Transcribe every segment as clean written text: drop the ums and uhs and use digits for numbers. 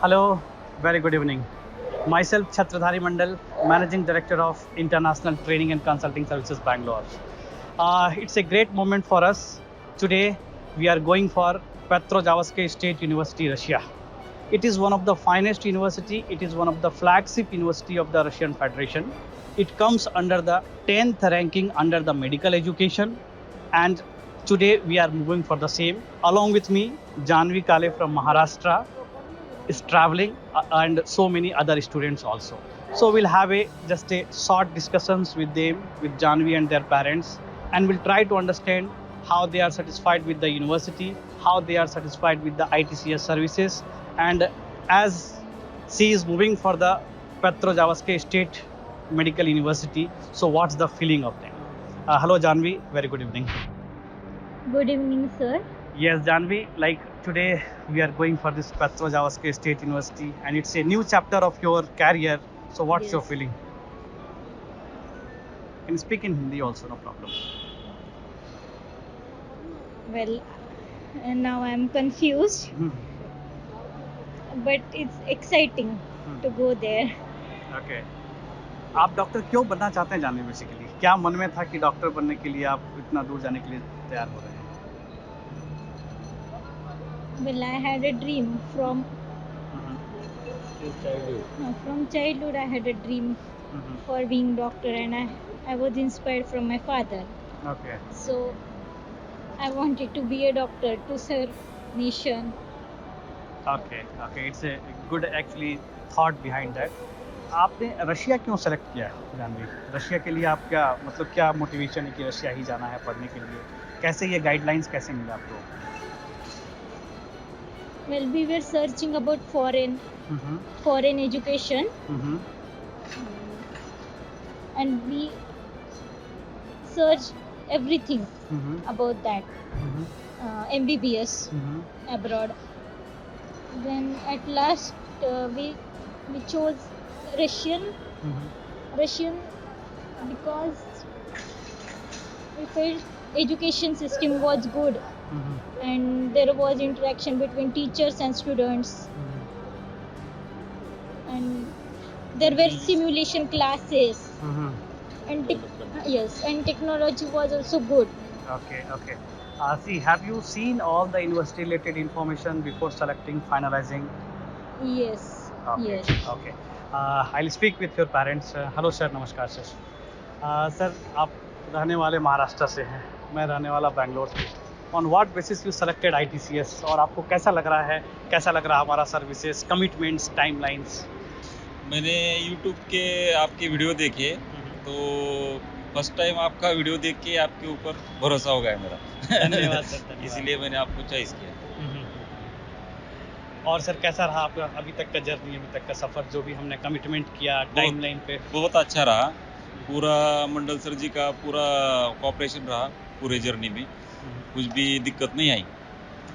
Hello, very good evening. Myself, Chhatradhari Mandal, Managing Director of International Training and Consulting Services, Bangalore. It's a great moment for us. Today, we are going for Petrozavodsk State University, Russia. It is one of the finest university. It is one of the flagship university of the Russian Federation. It comes under the 10th ranking under the medical education. And today, we are moving for the same. Along with me, Janvi Kale from Maharashtra is traveling and so many other students also. So we'll have just a short discussions with them, with Janvi and their parents, and we'll try to understand how they are satisfied with the university, how they are satisfied with the ITCS services, and as she is moving for the Petrozavodsk State Medical University, so what's the feeling of them? Hello Janvi, very good evening. Good evening, sir. Yes, Janvi, like today we are going for this Petrozavodsk State University and it's a new chapter of your career. So what's your Yes. feeling? Can you speak in Hindi also, no problem. Well, now I'm confused, Hmm. but it's exciting to go there. Okay. आप doctor क्यों बनना चाहते हैं Janvi basically? क्या मन में था कि डॉक्टर बनने के लिए आप इतना दूर जाने के लिए तैयार हो रहे हैं? Well, I had a dream from childhood. I had a dream for being doctor, and I was inspired from my father. Okay. So I wanted to be a doctor to serve nation. Okay. Okay. It's a good actually thought behind that. आपने Russia क्यों select किया Janvi? Russia के लिए आप क्या मतलब क्या motivation है कि रशिया ही जाना है पढ़ने के लिए? कैसे ये गाइडलाइंस कैसे मिला आपको? Well, we were searching about foreign education, and we searched everything about that. MBBS abroad. Then at last we chose Russian because we felt education system was good and there was interaction between teachers and students, and there were simulation classes, and and technology was also good. Okay, okay. See, have you seen all the university related information before selecting, finalizing? Yes. Okay, Yes. okay. I'll speak with your parents. Hello sir, नमस्कार sir. Sir आप रहने वाले महाराष्ट्र से हैं, मैं रहने वाला बैंगलोर से. On what basis you selected ITCS और आपको कैसा लग रहा है? कैसा लग रहा है हमारा सर्विसेज, कमिटमेंट्स, टाइमलाइंस? मैंने YouTube के आपके वीडियो देखे तो फर्स्ट टाइम आपका वीडियो देख के आपके ऊपर भरोसा हो गया मेरा. धन्यवाद सर, धन्यवाद. इसलिए मैंने आपको चॉइस किया. और सर कैसा रहा आपका अभी तक का जर्नी, अभी तक का सफ़र, जो भी हमने कमिटमेंट किया टाइमलाइन पे? बहुत अच्छा रहा. पूरा मंडल सर जी का पूरा कोऑपरेशन रहा पूरे जर्नी में. कुछ भी दिक्कत नहीं आई.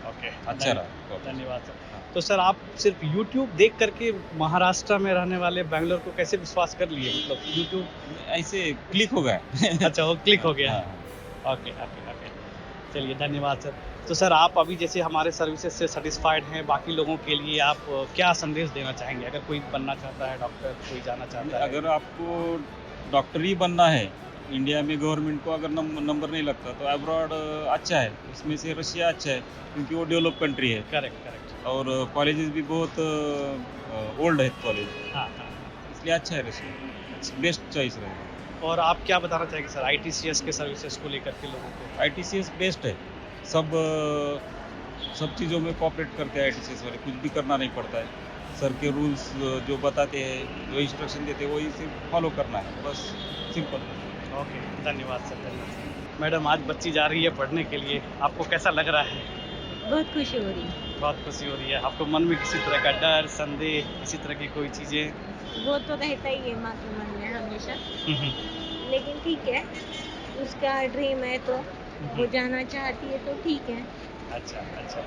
ओके, अच्छा रहा. धन्यवाद सर. तो सर आप सिर्फ YouTube देख करके महाराष्ट्र में रहने वाले बैंगलोर को कैसे विश्वास कर लिए? मतलब YouTube ऐसे क्लिक हो गया. अच्छा, वो क्लिक हो गया. हाँ. ओके ओके ओके, चलिए धन्यवाद सर. तो सर आप अभी जैसे हमारे सर्विसेज से सेटिस्फाइड हैं, बाकी लोगों के लिए आप क्या संदेश देना चाहेंगे? अगर कोई बनना चाहता है डॉक्टर, कोई जाना चाहता है? अगर आपको डॉक्टर ही बनना है, इंडिया में गवर्नमेंट को अगर नंबर नहीं लगता तो अब्रॉड अच्छा है. इसमें से रशिया अच्छा है क्योंकि वो डेवलप कंट्री है. Correct correct. और कॉलेजेस भी बहुत ओल्ड है कॉलेज. हाँ हाँ, इसलिए अच्छा है रशिया. बेस्ट चॉइस रहेगा. और आप क्या बताना चाहेंगे सर ITCS के सर्विसेज को लेकर के लोगों को? ITCS बेस्ट है. सब चीज़ों में कोऑपरेट करते हैं ITCS वाले. कुछ भी करना नहीं पड़ता है. सर के रूल्स जो बताते हैं, जो इंस्ट्रक्शन देते हैं, वही सिर्फ फॉलो करना है, बस सिंपल। ओके, धन्यवाद सर, धन्यवाद। मैडम, आज बच्ची जा रही है पढ़ने के लिए, आपको कैसा लग रहा है? बहुत खुशी हो रही है। बहुत खुशी हो रही है। आपको मन में किसी तरह का डर, संदेह, किसी तरह की कोई चीज़ें? वो तो रहता ही है माँ के मन में हमेशा, हुँ, हुँ। लेकिन ठीक है, उसका ड्रीम है तो वो जाना चाहती है तो ठीक है। अच्छा, अच्छा।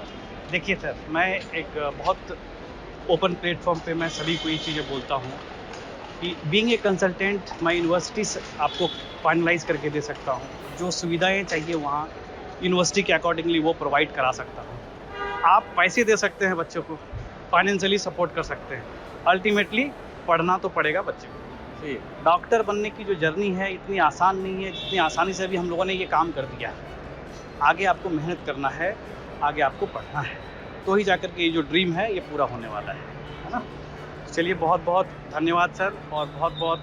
देखिए सर, मैं एक बहुत ओपन प्लेटफ़ॉर्म पे मैं सभी को ये चीज़ें बोलता हूँ कि बीइंग ए कंसल्टेंट मैं यूनिवर्सिटी से आपको फाइनलाइज़ करके दे सकता हूँ। जो सुविधाएँ चाहिए वहाँ यूनिवर्सिटी के अकॉर्डिंगली वो प्रोवाइड करा सकता हूँ। आप पैसे दे सकते हैं बच्चों को, फाइनेंशियली सपोर्ट कर सकते हैं। अल्टीमेटली पढ़ना तो पड़ेगा बच्चे को। सही है। डॉक्टर बनने की जो जर्नी है इतनी आसान नहीं है, जितनी आसानी से अभी हम लोगों ने ये काम कर दिया है। आगे आपको मेहनत करना है, आगे आपको पढ़ना है, तो ही जाकर के ये जो ड्रीम है ये पूरा होने वाला है ना? तो चलिए, बहुत-बहुत धन्यवाद सर, और बहुत-बहुत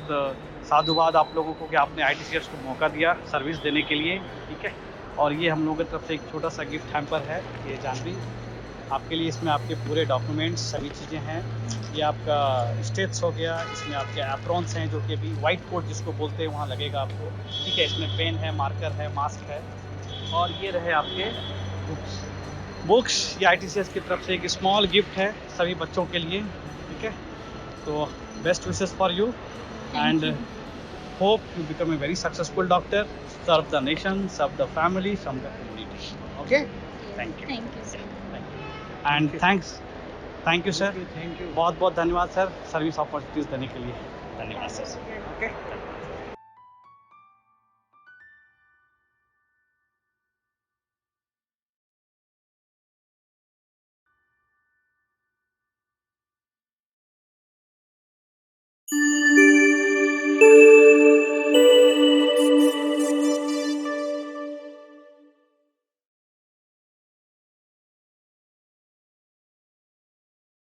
साधुवाद आप लोगों को कि आपने आईटीसीएस को मौका दिया सर्विस देने के लिए, ठीक है? और ये हम लोगों की तरफ से एक छोटा-सा गिफ्ट हैम्पर है, ये जानवी आपके लिए। इसमें आपके पूरे डॉक्यूमेंट्स सभी चीज़ें हैं। ये आपका स्टेट्स हो गया, इसमें आपके एप्रॉन्स हैं जो कि अभी व्हाइट कोट जिसको बोलते हैं वहाँ लगेगा आपको, ठीक है? इसमें पेन है, मार्कर है, मास्क है, और ये रहे आपके बुक्स। बुक्स ये आईटीसीएस की तरफ से एक स्मॉल गिफ्ट है सभी बच्चों के लिए, ठीक है? तो best wishes for you Thank and you. hope you become a very successful doctor, serve the nation, serve the family, serve the community. Okay? Thank you. Thank you, sir. Thank you. And thank you sir. Thank you. बहुत-बहुत धन्यवाद sir service opportunities देने के लिए। धन्यवाद sir. Okay? Thank you.